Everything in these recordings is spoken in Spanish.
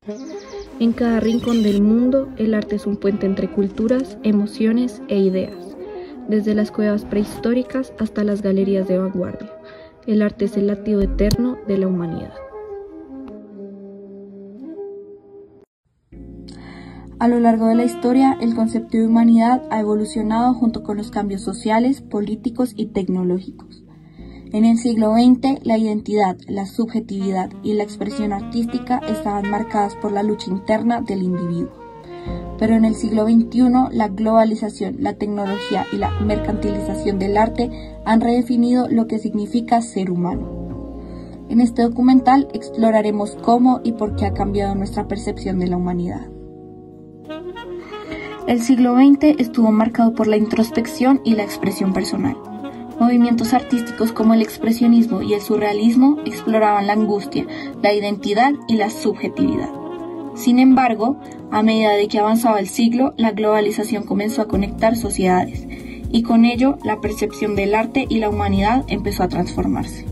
En cada rincón del mundo, el arte es un puente entre culturas, emociones e ideas. Desde las cuevas prehistóricas hasta las galerías de vanguardia, el arte es el latido eterno de la humanidad. A lo largo de la historia, el concepto de humanidad ha evolucionado junto con los cambios sociales, políticos y tecnológicos. En el siglo XX, la identidad, la subjetividad y la expresión artística estaban marcadas por la lucha interna del individuo. Pero en el siglo XXI, la globalización, la tecnología y la mercantilización del arte han redefinido lo que significa ser humano. En este documental exploraremos cómo y por qué ha cambiado nuestra percepción de la humanidad. El siglo XX estuvo marcado por la introspección y la expresión personal. Movimientos artísticos como el expresionismo y el surrealismo exploraban la angustia, la identidad y la subjetividad. Sin embargo, a medida de que avanzaba el siglo, la globalización comenzó a conectar sociedades, y con ello la percepción del arte y la humanidad empezó a transformarse.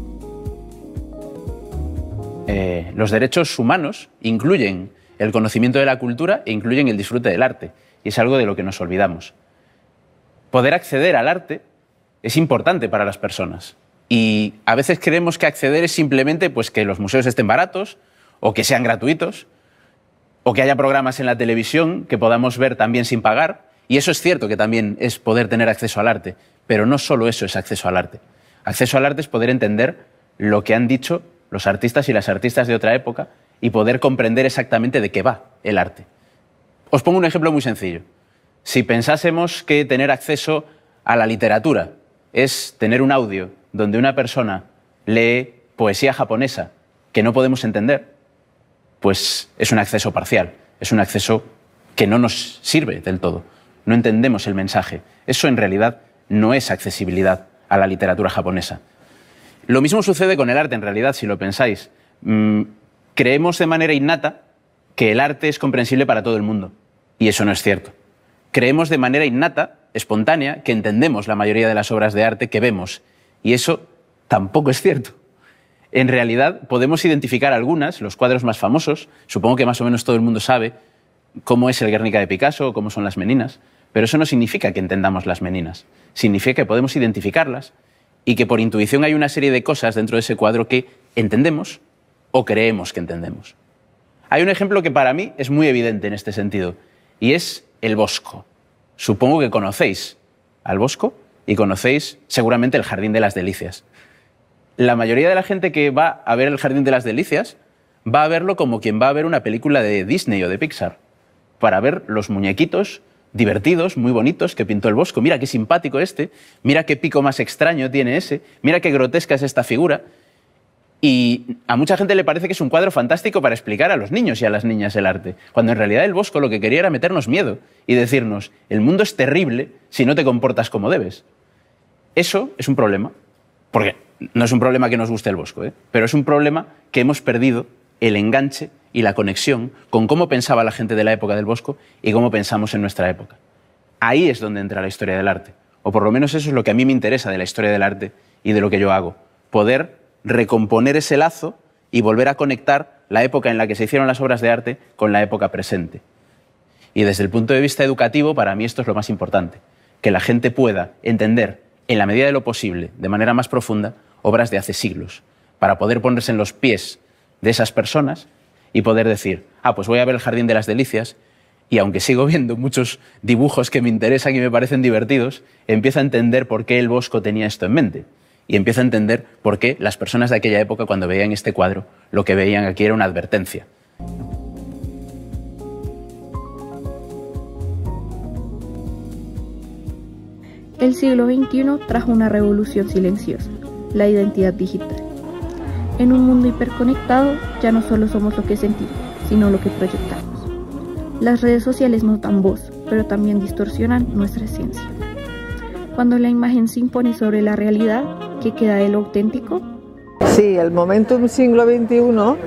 Los derechos humanos incluyen el conocimiento de la cultura e incluyen el disfrute del arte, y es algo de lo que nos olvidamos. Poder acceder al arte es importante para las personas, y a veces creemos que acceder es simplemente pues, que los museos estén baratos, o que sean gratuitos, o que haya programas en la televisión que podamos ver también sin pagar, y eso es cierto que también es poder tener acceso al arte, pero no solo eso es acceso al arte. Acceso al arte es poder entender lo que han dicho los artistas y las artistas de otra época y poder comprender exactamente de qué va el arte. Os pongo un ejemplo muy sencillo. Si pensásemos que tener acceso a la literatura es tener un audio donde una persona lee poesía japonesa que no podemos entender, pues es un acceso parcial, es un acceso que no nos sirve del todo. No entendemos el mensaje. Eso en realidad no es accesibilidad a la literatura japonesa. Lo mismo sucede con el arte en realidad, si lo pensáis. Creemos de manera innata que el arte es comprensible para todo el mundo, y eso no es cierto. Creemos de manera innata, espontánea, que entendemos la mayoría de las obras de arte que vemos, y eso tampoco es cierto. En realidad podemos identificar algunas, los cuadros más famosos, supongo que más o menos todo el mundo sabe cómo es el Guernica de Picasso o cómo son las Meninas, pero eso no significa que entendamos las Meninas, significa que podemos identificarlas y que por intuición hay una serie de cosas dentro de ese cuadro que entendemos o creemos que entendemos. Hay un ejemplo que para mí es muy evidente en este sentido, y es el Bosco. Supongo que conocéis al Bosco y conocéis seguramente el Jardín de las Delicias. La mayoría de la gente que va a ver el Jardín de las Delicias va a verlo como quien va a ver una película de Disney o de Pixar, para ver los muñequitos divertidos, muy bonitos, que pintó el Bosco. Mira qué simpático este, mira qué pico más extraño tiene ese, mira qué grotesca es esta figura. Y a mucha gente le parece que es un cuadro fantástico para explicar a los niños y a las niñas el arte, cuando en realidad el Bosco lo que quería era meternos miedo y decirnos, el mundo es terrible si no te comportas como debes. Eso es un problema, porque no es un problema que nos guste el Bosco, pero es un problema que hemos perdido el enganche y la conexión con cómo pensaba la gente de la época del Bosco y cómo pensamos en nuestra época. Ahí es donde entra la historia del arte, o por lo menos eso es lo que a mí me interesa de la historia del arte y de lo que yo hago, poder recomponer ese lazo y volver a conectar la época en la que se hicieron las obras de arte con la época presente. Y desde el punto de vista educativo, para mí esto es lo más importante, que la gente pueda entender, en la medida de lo posible, de manera más profunda, obras de hace siglos, para poder ponerse en los pies de esas personas y poder decir, pues voy a ver el Jardín de las Delicias y aunque sigo viendo muchos dibujos que me interesan y me parecen divertidos, empiezo a entender por qué el Bosco tenía esto en mente. Y empiezo a entender por qué las personas de aquella época, cuando veían este cuadro, lo que veían aquí era una advertencia. El siglo XXI trajo una revolución silenciosa, la identidad digital. En un mundo hiperconectado, ya no solo somos lo que sentimos, sino lo que proyectamos. Las redes sociales nos dan voz, pero también distorsionan nuestra esencia. Cuando la imagen se impone sobre la realidad, ¿qué queda de lo auténtico? Sí, el momentum siglo XXI,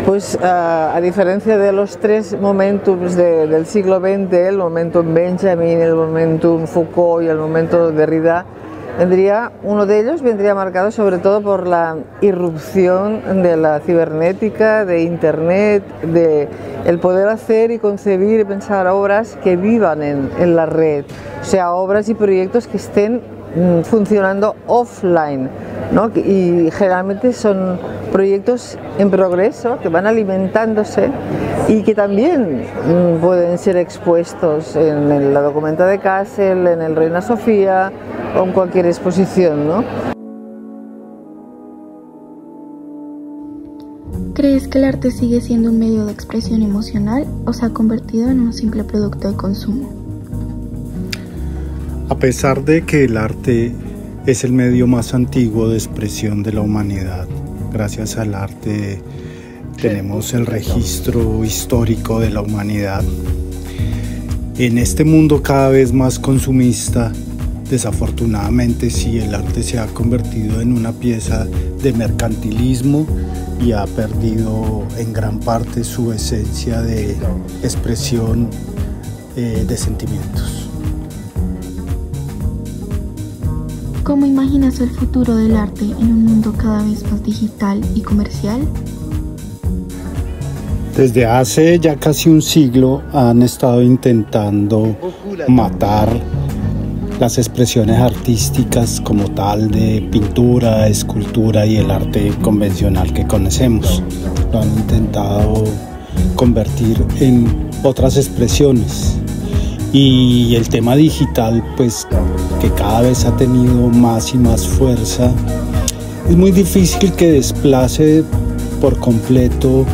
pues a diferencia de los tres momentums del siglo XX, el momentum Benjamin, el momentum Foucault y el momentum Derrida, uno de ellos vendría marcado sobre todo por la irrupción de la cibernética, de Internet, de el poder hacer y concebir y pensar obras que vivan en la red, o sea, obras y proyectos que estén funcionando offline, ¿no? Y generalmente son proyectos en progreso que van alimentándose y que también pueden ser expuestos en la Documenta de Kassel, en el Reina Sofía o en cualquier exposición, ¿no? ¿Crees que el arte sigue siendo un medio de expresión emocional o se ha convertido en un simple producto de consumo? A pesar de que el arte es el medio más antiguo de expresión de la humanidad, gracias al arte tenemos el registro histórico de la humanidad. En este mundo cada vez más consumista, desafortunadamente sí, el arte se ha convertido en una pieza de mercantilismo y ha perdido en gran parte su esencia de expresión de sentimientos. ¿Cómo imaginas el futuro del arte en un mundo cada vez más digital y comercial? Desde hace ya casi un siglo han estado intentando matar las expresiones artísticas como tal de pintura, escultura y el arte convencional que conocemos. Lo han intentado convertir en otras expresiones. Y el tema digital, pues, que cada vez ha tenido más y más fuerza, es muy difícil que desplace por completo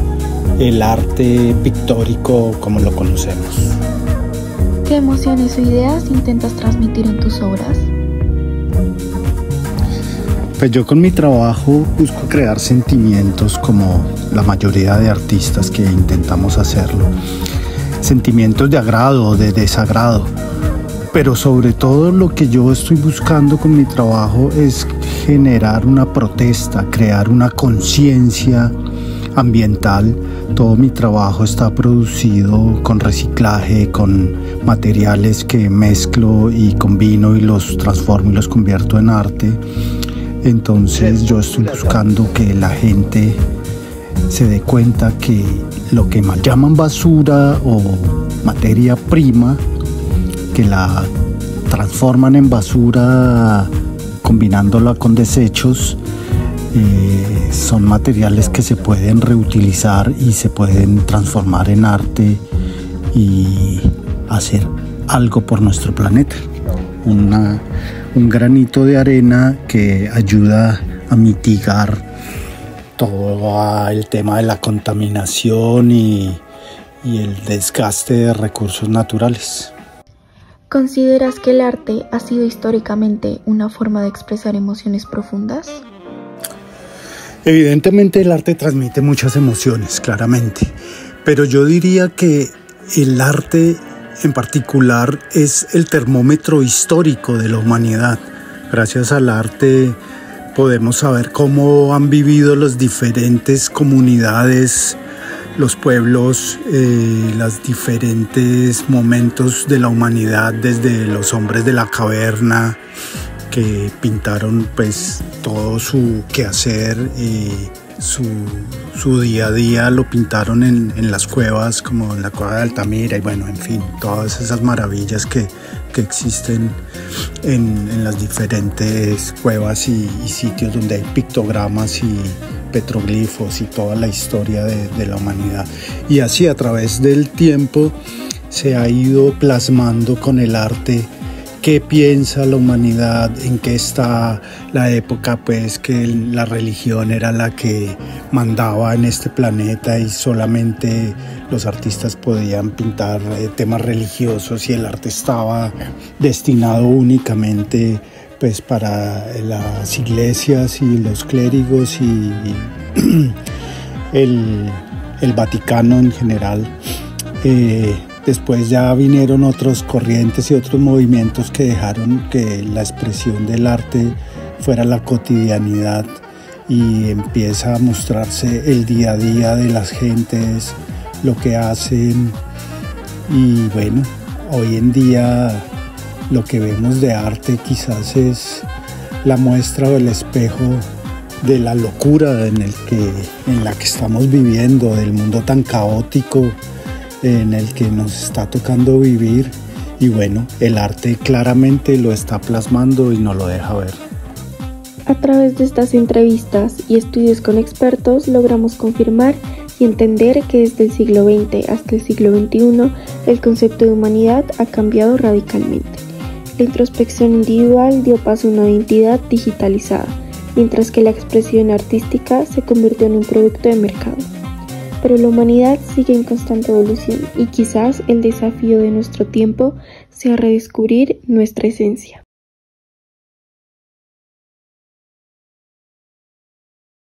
el arte pictórico como lo conocemos. ¿Qué emociones o ideas intentas transmitir en tus obras? Pues yo con mi trabajo busco crear sentimientos como la mayoría de artistas que intentamos hacerlo. Sentimientos de agrado o de desagrado, pero sobre todo lo que yo estoy buscando con mi trabajo es generar una protesta, crear una conciencia ambiental. Todo mi trabajo está producido con reciclaje, con materiales que mezclo y combino y los transformo y los convierto en arte. Entonces yo estoy buscando que la gente se dé cuenta que lo que llaman basura o materia prima, que la transforman en basura combinándola con desechos, son materiales que se pueden reutilizar y se pueden transformar en arte y hacer algo por nuestro planeta. Un granito de arena que ayuda a mitigar todo el tema de la contaminación y el desgaste de recursos naturales. ¿Consideras que el arte ha sido históricamente una forma de expresar emociones profundas? Evidentemente el arte transmite muchas emociones, claramente, pero yo diría que el arte en particular es el termómetro histórico de la humanidad. Gracias al arte podemos saber cómo han vivido las diferentes comunidades, los pueblos, los diferentes momentos de la humanidad, desde los hombres de la caverna que pintaron pues todo su quehacer y su día a día lo pintaron en las cuevas, como en la cueva de Altamira, y bueno, en fin, todas esas maravillas que existen en las diferentes cuevas y sitios donde hay pictogramas y petroglifos y toda la historia de la humanidad. Y así a través del tiempo se ha ido plasmando con el arte qué piensa la humanidad, en qué está la época, pues que la religión era la que mandaba en este planeta y solamente los artistas podían pintar temas religiosos y el arte estaba destinado únicamente pues para las iglesias y los clérigos y el Vaticano en general. Después ya vinieron otras corrientes y otros movimientos que dejaron que la expresión del arte fuera la cotidianidad y empieza a mostrarse el día a día de las gentes, lo que hacen. Y bueno, hoy en día lo que vemos de arte quizás es la muestra o el espejo de la locura en la que estamos viviendo, del mundo tan caótico en el que nos está tocando vivir. Y bueno, el arte claramente lo está plasmando y nos lo deja ver. A través de estas entrevistas y estudios con expertos logramos confirmar y entender que desde el siglo XX hasta el siglo XXI el concepto de humanidad ha cambiado radicalmente. La introspección individual dio paso a una identidad digitalizada, mientras que la expresión artística se convirtió en un producto de mercado. Pero la humanidad sigue en constante evolución y quizás el desafío de nuestro tiempo sea redescubrir nuestra esencia.